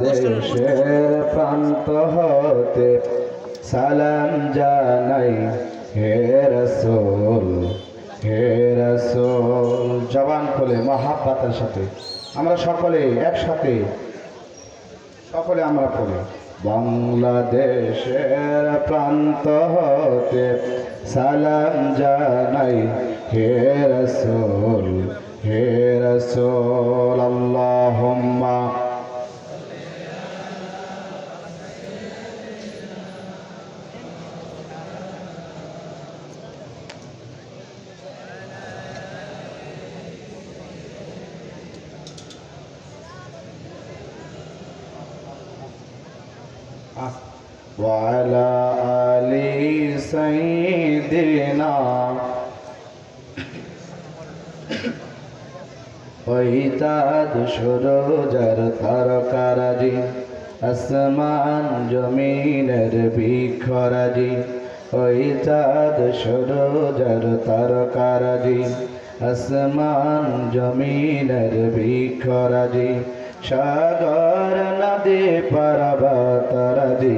বাংলাদেশের প্রান্ত হতে সালাম জানাই হে রাসূল, হে রাসূল। জবান খুলে মহাব্বতের সাথে আমরা সকলে একসাথে আমরা পড়ি। বাংলাদেশের প্রান্ত হতে সালাম জানাই হে রাসূল, হে রাসূল। আল্লাহুম্মা وعلى آل سيدنا ওইতাদ সূরজের তারকারাজি, আসমান জমিনের বিখরাজি। ওইতাদ সূরজের তারকারাজি, আসমান জমিনের বিখরাজি। সাগর নদী পর্বতরাজি,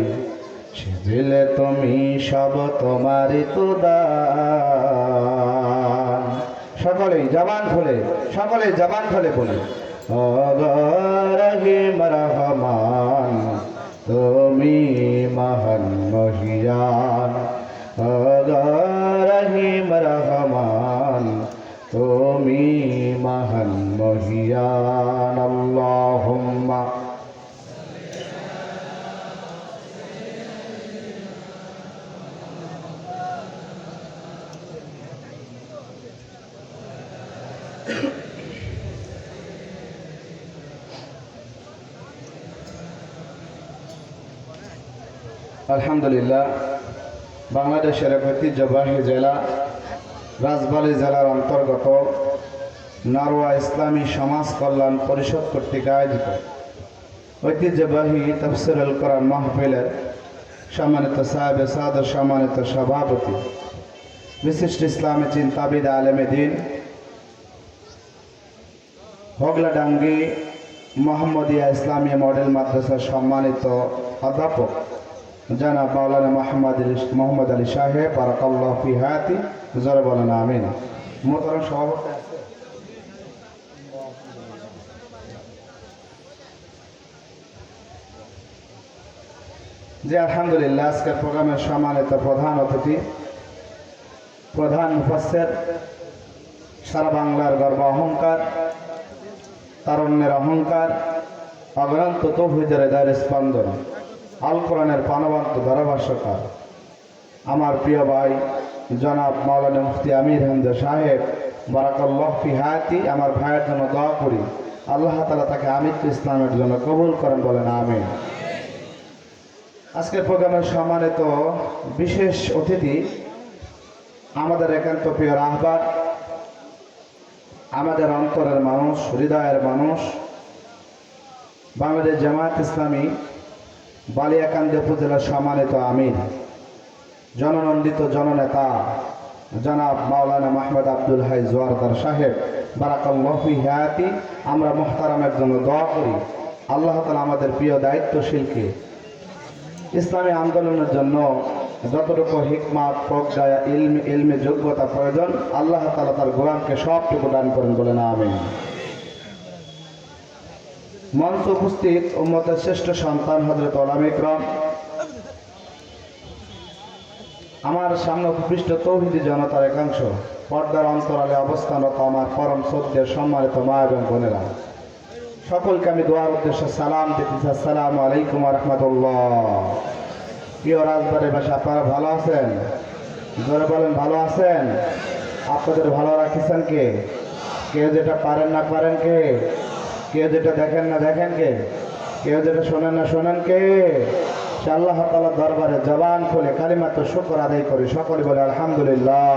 সেদিলে তুমি সব তোমারই তো দান। সকলেই জবান খুলে বলি ও রহিম রহমান, তুমি মহান মহিয়ান। ও রহিম রহমান, তুমি মহান মহিয়ান। আল্লাহুম্মা আলহামদুলিল্লাহ। বাংলাদেশের এক ঐতিহ্যবাহী জেলা রাজবাড়ী জেলার অন্তর্গত নারোয়া ইসলামী সমাজ কল্যাণ পরিষদ কর্তৃক আয়োজিত ঐতিহ্যবাহী তাফসীরুল কোরআন মাহফিলের সম্মানিত সাহেবে সাদর, সম্মানিত সভাপতি, বিশিষ্ট ইসলামী চিন্তাবিদ, আলেমে দ্বীন, হোগলাডাঙ্গি মোহাম্মদিয়া ইসলামিয়া মডেল মাদ্রাসার সম্মানিত অধ্যাপক জনাব মাওলানা মোহাম্মদ আলী সাহেব, বারাকাল্লাহু ফি হায়াতি, জোরে বলেন আমিন। মোহতারাম সভাপতি আছে জি আলহামদুলিল্লাহ। আজকের প্রোগ্রামের সম্মানিত প্রধান অতিথি, প্রধান মুফাসসির, সারা বাংলার গর্ব অহংকার, তারুণ্যের অহংকার, অগ্রান্ত তৌহিদের হৃদয়ের স্পন্দন, আল কোরআনের প্রাণবন্ত ধারাভাষ্যকার, আমার প্রিয় ভাই জনাব মাওলানা মুফতি আমির হামজা সাহেব, বারাকাল্লাহু ফি হায়াতি। আমার ভাইয়ের জন্য দোয়া করি, আল্লাহ তাআলা তাকে আমিত্ব ইসলামের জন্য কবুল করেন, বলেন আমিন। আজকের প্রোগ্রামের সম্মানিত বিশেষ অতিথি, আমাদের একান্ত প্রিয় রাহবার, আমাদের অন্তরের মানুষ, হৃদয়ের মানুষ, বাংলাদেশ জামায়াত ইসলামী বালিয়াকান্দি উপজেলার সম্মানিত আমির, জননন্দিত জননেতা জনাব মাওলানা মাহমুদ আব্দুল হাই জোয়ারদার সাহেব, বারাকাল্লাহু ফি হায়াতি। আমরা মুহতারামের জন্য দোয়া করি, আল্লাহ তাআলা আমাদের প্রিয় দায়িত্বশীলকে ইসলামী আন্দোলনের জন্য যতটুকু হিকমত, প্রজ্ঞা, ইলমে যোগ্যতা প্রয়োজন, আল্লাহ তাআলা তার গোলামকে সবটুকু দান করেন, বলেন আমিন। মঞ্চ উপস্থিত উম্মতের শ্রেষ্ঠ সন্তান হযরত উলামা ইকরাম, আমার সামনে উপবিষ্ট তৌহিদি জনতার একাংশ, পর্দার অন্তরালে অবস্থানরত আমার পরম শ্রদ্ধেয় সম্মানিত মা এবং বোনেরা, সকলকে আমি দোয়ার উদ্দেশ্যে সালাম দিতেছি। আসসালামু আলাইকুম ওয়া রাহমাতুল্লাহ। প্রিয় রাজবাড়ীবাসী, আপনারা ভালো আছেন? জোরে বলেন, ভালো আছেন? আপনাদের ভালো রাখিছেন কে? কেউ যেটা পারেন না পারেন কে? কেউ যেটা দেখেন না দেখেন কে? কেউ যেটা শোনেন না শোনেন কে? আল্লাহ তাআলার দরবারে জবান খুলে কালিমাত শুকর আদায় করি, সকলে বলে আলহামদুলিল্লাহ।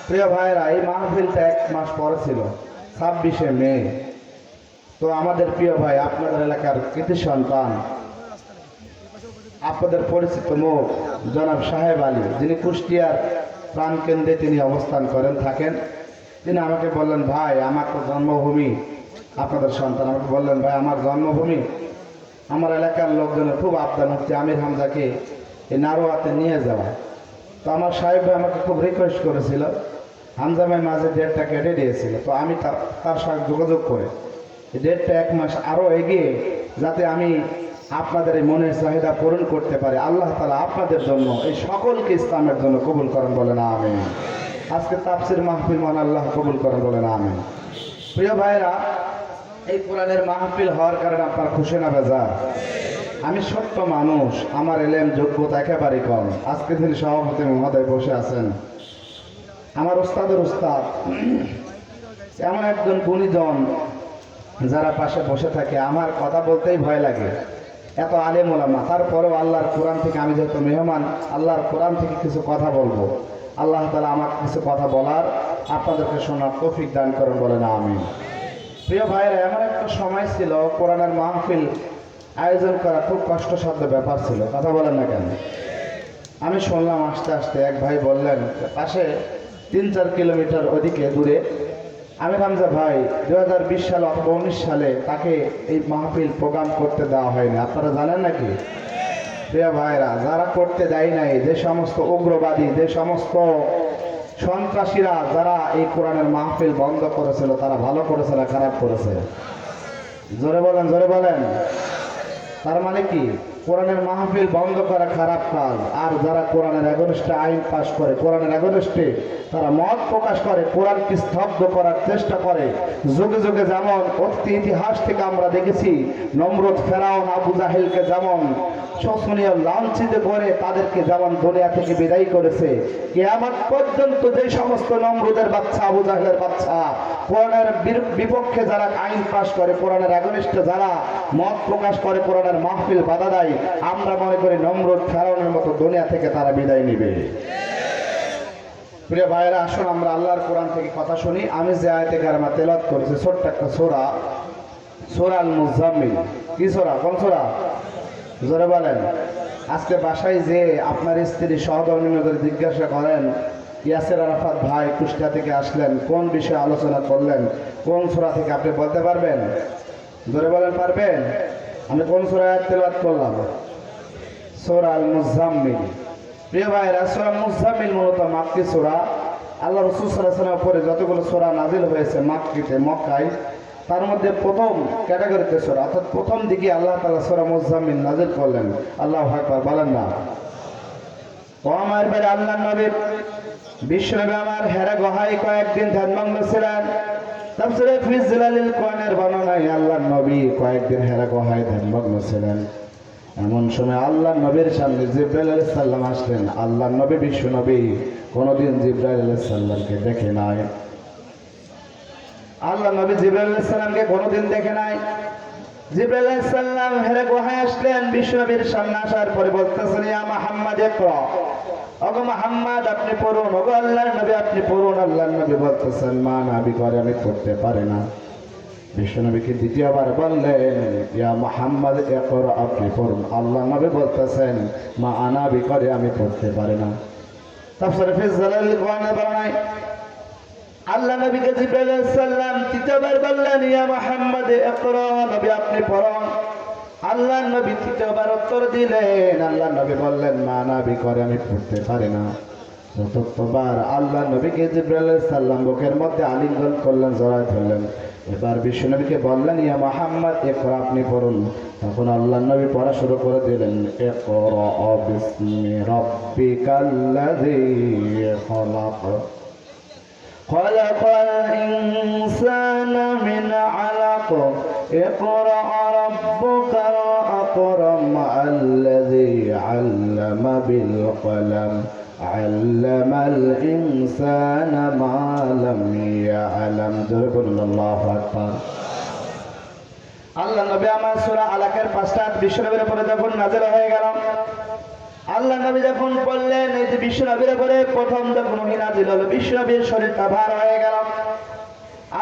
প্রিয় ভাইরা, এই মাহফিলটা 1 মাস পরে ছিল, 26শে মে। তো আমাদের প্রিয় ভাই, আপনাদের এলাকার কৃতি সন্তান, আপনাদের পরিচিত মুখ জনাব সাহেব আলী, যিনি কুষ্টিয়ার প্রাণকেন্দ্রে তিনি অবস্থান করেন থাকেন, তিনি আমাকে বললেন, ভাই আমার তো জন্মভূমি, আপনাদের সন্তান আমাকে বললেন, ভাই আমার জন্মভূমি আমার এলাকার লোকজনের খুব আবদার মুফতি আমির হামজাকে এই নারোয়াতে নিয়ে যাওয়া। তো আমার সাহেব ভাই আমাকে খুব রিকোয়েস্ট করেছিল, হামজা ভাই মাঝে ডেটটা কেটে দিয়েছিল। তো আমি তার সাথে যোগাযোগ করে এই ডেটটা 1 মাস আরও এগিয়ে যাতে আমি আপনাদের এই মনের চাহিদা পূরণ করতে পারি, আল্লাহ তাআলা আপনাদের জন্য এই সকলকে ইসলামের জন্য কবুল করেন, বলেন আমিন। আজকে তাফসির মাহফিল মহান আল্লাহ কবুল করেন, বলেন আমিন। প্রিয় ভাইরা, এই কোরআনের মাহফিল হওয়ার কারণে আপনার খুশি না বেজার? আমি ছোট্ট মানুষ, আমার এলেম যোগ্যতা একেবারেই কম। আজকে তিনি সভাপতি মহোদয় বসে আছেন, আমার উস্তাদের উস্তাদ, এমন একজন গুণীজন যারা পাশে বসে থাকে, আমার কথা বলতেই ভয় লাগে, এত আলেম ওলামা। তারপরেও আল্লাহর কোরআন থেকে, আমি যেহেতু মেহমান, আল্লাহর কোরআন থেকে কিছু কথা বলবো। আল্লাহ তাআলা আমাকে কিছু কথা বলার, আপনাদেরকে শোনার তৌফিক দান করেন, বলেন আমিন। প্রিয় ভাইরা, এমন একটা সময় ছিল কোরআনের মাহফিল আয়োজন করা খুব কষ্টসাধ্য ব্যাপার ছিল, কথা বলেন না কেন? আমি শুনলাম আস্তে আস্তে এক ভাই বললেন, পাশে 3-4 কিলোমিটার ওদিকে দূরে আমির হামজা ভাই 2020 সালে অথবা 19 সালে তাকে এই মাহফিল প্রোগ্রাম করতে দেওয়া হয়নি, আপনারা জানেন নাকি? প্রিয় ভাইরা, যারা করতে দেয় নাই, যে সমস্ত উগ্রবাদী, যে সমস্ত সন্ত্রাসীরা যারা এই কোরআনের মাহফিল বন্ধ করেছিল, তারা ভালো করেছে না খারাপ করেছে? জোরে বলেন, জোরে বলেন। তার মানে কি? কোরআনের মাহফিল বন্ধ করা খারাপ কাজ। আর যারা কোরআনের এগেনস্টে আইন পাশ করে, কোরআনের এগেনস্টে তারা মত প্রকাশ করে, কোরআনকে স্তব্ধ করার চেষ্টা করে, যুগে যুগে যেমন অতীত ইতিহাস থেকে আমরা দেখেছি, নমরুদ, ফেরাউন, আবু জাহেলকে যেমন শোষণীয় লাঞ্ছিত করে তাদেরকে যেমন দুনিয়া থেকে বিদায় করেছে, কিয়ামত পর্যন্ত যে সমস্ত নমরুদের বাচ্চা, আবু জাহেলের বাচ্চা কোরআনের বিপক্ষে যারা আইন পাশ করে, কোরআনের এগেনস্টে যারা মত প্রকাশ করে, কোরআনের মাহফিল বাধা দেয়, আমরা মনে করি নমরুদ, ফেরাউনের মতো দুনিয়া থেকে তারা বিদায় নিবে। প্রিয় ভাইয়েরা, আসুন আমরা আল্লাহর কোরআন থেকে কথা শুনি। আমি যে আয়াতে কারিমা তেলাওয়াত করেছি, ছোট্ট একটা সূরা, সূরা আল মুজাম্মিল। কি সূরা? কোন সূরা? জোরে বলেন। আজকে বাসায় যে আপনার স্ত্রী সহধর্মীদের জিজ্ঞাসা করেন, ইয়াসির আরাফাত ভাই কুষ্টিয়া থেকে আসলেন, কোন বিষয়ে আলোচনা করলেন, কোন সূরা থেকে, আপনি বলতে পারবেন? জোরে বলেন, পারবেন? আমি কোন সূরা আয়াত তেলাওয়াত করলাম? সূরা আল মুজাম্মিল। প্রিয় ভাইরা, সূরা মুজাম্মিল মূলত মাক্কি সূরা। আল্লাহ রাসূল সাল্লাল্লাহু আলাইহি ওয়াসাল্লামের উপরে যতগুলো সূরা নাযিল হয়েছে মাক্কিতে, মক্কায়, তার মধ্যে প্রথম ক্যাটাগরিতে সূরা, অর্থাৎ প্রথম দিকে আল্লাহ তাআলা সূরা মুজাম্মিল নাযিল করলেন। আল্লাহু আকবার, বলেন না? ও আমার ভাই, আল্লাহর নবী বিশ্বনবী আমার হেরা গুহায় কয়েকদিন ধ্যানমগ্ন ছিলেন। তাফসীরে ফি জিলালিল কোরআনের বর্ণনায় আল্লাহর নবী কয়েকদিন হেরা গুহায় ধ্যানমগ্ন ছিলেন। এমন সময় আল্লাহর নবীর সামনে জিবরাইল আলাইহিস সালাম আসলেন। আল্লাহর নবী বিশ্বনবী কোনদিন জিবরাইল আলাইহিস সালামকে দেখে নাই। আল্লাহ নবী জিবরাইল আলাইহিস সালামকে কোনদিন দেখে নাই। জিবরাইল আলাইহিস সালাম হেরা গুহায় আসলেন। বিশ্বনবীর সামনে আসার পরে বলতেছেন, ইয়া মুহাম্মদ ইকরা, ওগো মুহাম্মদ আপনি পড়ুন, ওগো আল্লাহর নবী আপনি পড়ুন। আল্লাহর নবী বলতেছেন, মা নাবি করে আমি পড়তে পারি না। বিশ্বনবীকে দ্বিতীয়বার বললেন, ইয়া মুহাম্মদ ইকরা, আপনি পড়ুন। আল্লাহর নবী বলতেছেন, মা আনাবি করে আমি পড়তে পারি না। তাফসীরে ফি জিলালিল কোরআনের বর্ণনায় আল্লাহ নবীকে জিবরাইল আলাইহিস সালাম তৃতীয়বার বললেন, ইয়া মুহাম্মদ ইকরা, নবী আপনি পড়ুন। আল্লাহর নবী তৃতীয়বার উত্তর দিলেন। আল্লাহর নবী বললেন, মা নাবি করে আমি পড়তে পারি না। চতুর্থবার আল্লাহর নবীকে জিবরাইল আলাইহিস সালাম বুকের মধ্যে আলিঙ্গন করলেন, জড়ায় ধরলেন। এবার বিশ্বনবীকে বললেন, ইয়া মুহাম্মদ ইকরা, আপনি পড়ুন। তখন আল্লাহর নবী পড়া শুরু করে দিলেন, ইকরা বিসমি রাব্বিকাল্লাযী খালাক, খালাকাল ইনসানা মিন আলাক, ইকরা রাব্বুকাল আকরাম, আল্লাযী আল্লামা বিল কলম, আল্লামাল ইনসানা মা লাম ইয়ালাম। আল্লাহু আকবার। আল্লাহ নবী আমার সূরা আলাকের 5টা আয়াত বিশ্বনবীর উপরে যখন নাযিল হয়ে গেল, আল্লাহ নবী যখন বললেন, এই যে বিশ্বনবীর উপরে প্রথম যখন ওহী নাযিল হলো, বিশ্বনবীর শরীরটা ভার হয়ে গেল।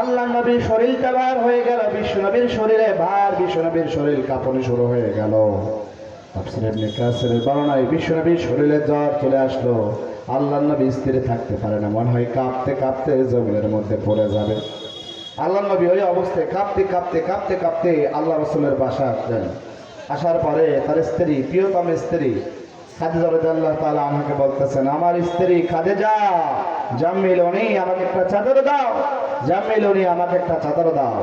আল্লাহ নবীর শরীরটা ভার হয়ে গেল, বিশ্বনবীর শরীরে ভার, বিশ্বনবীর শরীর কাঁপনি শুরু হয়ে গেল। তাফসীরে ইবনে কাসিরের বর্ণনায় বিশ্বনবীর শরীরে জ্বর চলে আসলো। আল্লাহর নবী স্থির থাকতে পারে না, মনে হয় কাঁপতে কাঁপতে জমিনের মধ্যে পড়ে যাবে। আল্লাহর নবী ওই অবস্থায় কাঁপতে কাঁপতে কাঁপতে কাঁপতে আল্লাহ রাসূলের বাসায় আসলেন। আসার পরে তার স্ত্রী, প্রিয়তম স্ত্রী খাদিজা রাদিয়াল্লাহু তাআলা আনহাকে বলতেছেন, আমার স্ত্রী খাদিজা, জাম্মিলুনি, আমাকে একটা চাদর দাও, জাম্মিলুনি, আমাকে একটা চাদর দাও।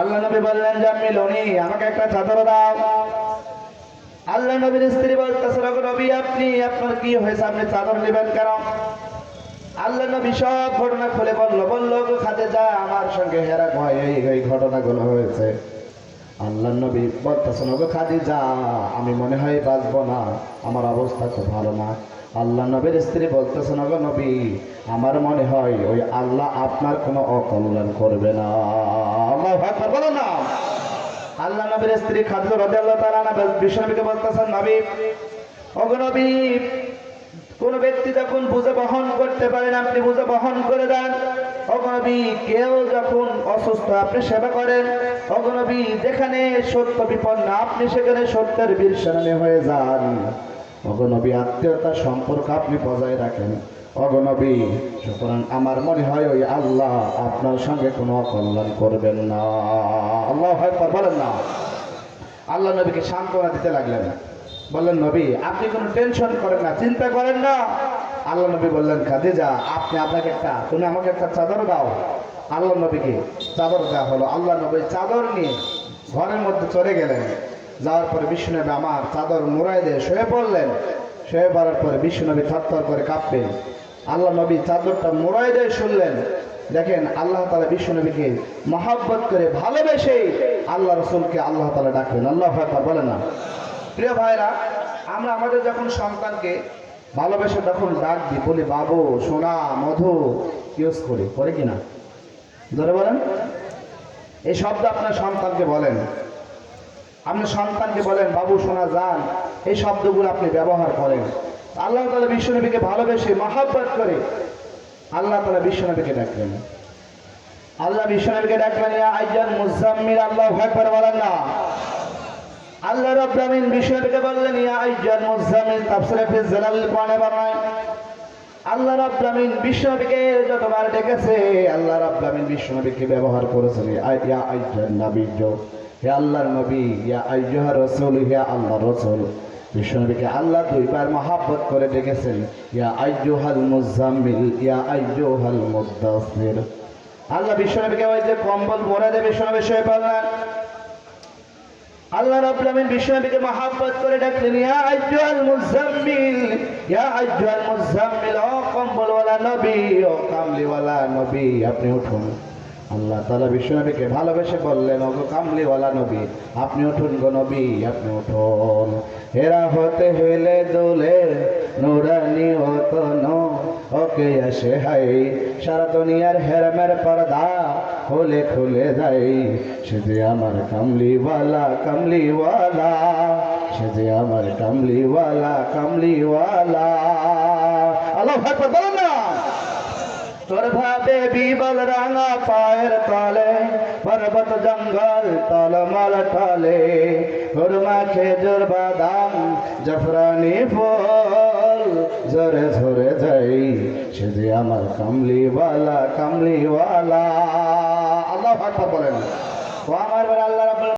আল্লাহ নবী বললেন, জাম্মিলুনি, আমাকে একটা চাদর দাও। আল্লাহ নবীর স্ত্রী বলতেছেন, ওগো নবী, আপনি, আপনার কি হয়েছে, আপনি চাদর নেবেন কেন? আল্লাহ নবী সব ঘটনা খুলে বলল, ওগো খাদিজা, আমার সঙ্গে হেরা ভয় এই ঘটনাগুলো হয়েছে। আল্লাহ নবী বলতেছেন, ওগো খাদিজা, আমি মনে হয় বাঁচবো না, আমার অবস্থা খুব ভালো না। আল্লাহ নবীর স্ত্রী বলতেছেন, ওগো নবী, আমার মনে হয় ওই আল্লাহ আপনার কোনো অকল্যাণ করবে না। আল্লাহু আকবার, বলো না। আল্লাহ নবীর স্ত্রী খাদিজা রাদিয়াল্লাহু তাআলা আনহা বিশ্বনবীকে বলতেছেন, নবী, ওগো নবী, কোন ব্যক্তি যখন বোঝা বহন করতে পারেন আপনি বোঝা বহন করে দেন। ওগো নবী, কেউ যখন অসুস্থ আপনি সেবা করেন। ওগো নবী, যেখানে সত্য বিপন্ন আপনি সেখানে সত্যের বীর সেনানী হয়ে যান। ওগো নবী, আত্মীয়তার সম্পর্ক আপনি বজায় রাখেন। ওগো নবী, সুতরাং আমার মনে হয় ওই আল্লাহ আপনার সঙ্গে কোনো অকল্যাণ করবেন না। আল্লাহু আকবার, বলেন না। আল্লাহ নবীকে সান্ত্বনা দিতে লাগলেন, বললেন, নবী, আপনি কোনো টেনশন করেন না, চিন্তা করেন না। আল্লাহ নবী বললেন, খাদিজা, তুমি আমাকে একটা চাদর দাও। আল্লাহ নবীকে চাদর দেওয়া হলো। আল্লাহ নবী চাদর নিয়ে ঘরের মধ্যে চলে গেলেন। যাওয়ার পরে বিশ্বনবী আমার চাদর মুড়াই দিয়ে শুয়ে পড়লেন। শুয়ে পড়ার পরে বিশ্বনবী থরথর করে কাঁপলেন। আল্লাহ নবী চাদরটা মুড়াই দিয়ে শুনলেন। দেখেন, আল্লাহ তাআলা বিশ্বনবীকে মহব্বত করে ভালোবেসে আল্লাহ রাসূলকে আল্লাহ তাআলা ডাকলেন। আল্লাহু আকবার, বলেন না। প্রিয় ভাইরা, আমরা আমাদের যখন সন্তানকে ভালোবেসে তখন ডাক দিই, বলি বাবু, সোনা, মধু ইউজ করে কিনা? ধরে বলেন, এই শব্দ আপনার সন্তানকে বলেন। আপনি সন্তানকে বলেন, বাবু, সোনা, যান, এই শব্দগুলো আপনি ব্যবহার করেন। আল্লাহ তাআলা বিশ্বনবীকে ভালোবেসে মহব্বত করে আল্লাহ তাআলা বিশ্বনবীকে ডাকলেন। আল্লাহ বিশ্বনবীকে ডাকলেন, ইয়া আইয়ুহাল মুযাম্মিল। আল্লাহু আকবার, বলেন না। আল্লাহ রাব্বুল আলামিন বিশ্বনবীকে বললেন, ইয়া আইয়ুহাল মুযাম্মিল। তাফসীরে ফি জালালিল কোরআনে বর্ণনা, আল্লাহ রাব্বুল আলামিন বিশ্বনবীকে যতবার ডেকেছে আল্লাহ রাব্বুল আলামিন বিশ্বনবীকে ব্যবহার করেছেন ইয়া আইয়ুহান নাবিয়্য, হে আল্লাহর নবী, ইয়া আইয়ুহার রাসূল, হে আল্লাহর রাসূল। বিশ্বনবীকে আল্লাহ দুইবার মহব্বত করে ডেকেছেন, ইয়া আইয়ুহাল মুযাম্মিল, ইয়া আইয়ুহাল মুদ্দাসসির। আল্লাহ বিশ্বনবীকে ওই যে কম্বল মোড়া দিয়ে বিশ্বনবী শুয়ে পড়লেন। আল্লাহ রাব্বুল আলামিন বিশ্বনবীকে মহব্বত করে ডাকলেন, ইয়া আইয়ুহাল মুযাম্মিল, ইয়া আইয়ুহাল মুযাম্মিল, ও কম্বলওয়ালা নবী, ও কামলিওয়ালা নবী, আপনি উঠুন। আল্লাহ তাআলা বিশ্বনবীকে ভালোবেসে বললেন, ওগো কামলিওয়ালা নবী, আপনি উঠুন গো নবী, আপনি উঠুন। হেরা হতে হেলে দোলে নুরানি হতন, ওকে আসে হাই সারা দুনিয়ার হেরমের পর্দা খুলে খুলে যাই। সে যে আমার কামলিওয়ালা, কামলিওয়ালা, সে যে আমার কামলিওয়ালা, কামলিওয়ালা। আল্লাহু আকবার, বলেন না। তোর ভাবে বিবল রাঙা পায়ের তলে, পর্বত জঙ্গল তলমল টলে, হুরমা খেজুর বাদাম জাফরানি ফল ঝরে ঝরে যাই। সে যে আমার কামলিওয়ালা, কামলিওয়ালা। আল্লাহু আকবার, বলেন। ও আমার আল্লাহ রাব্বুল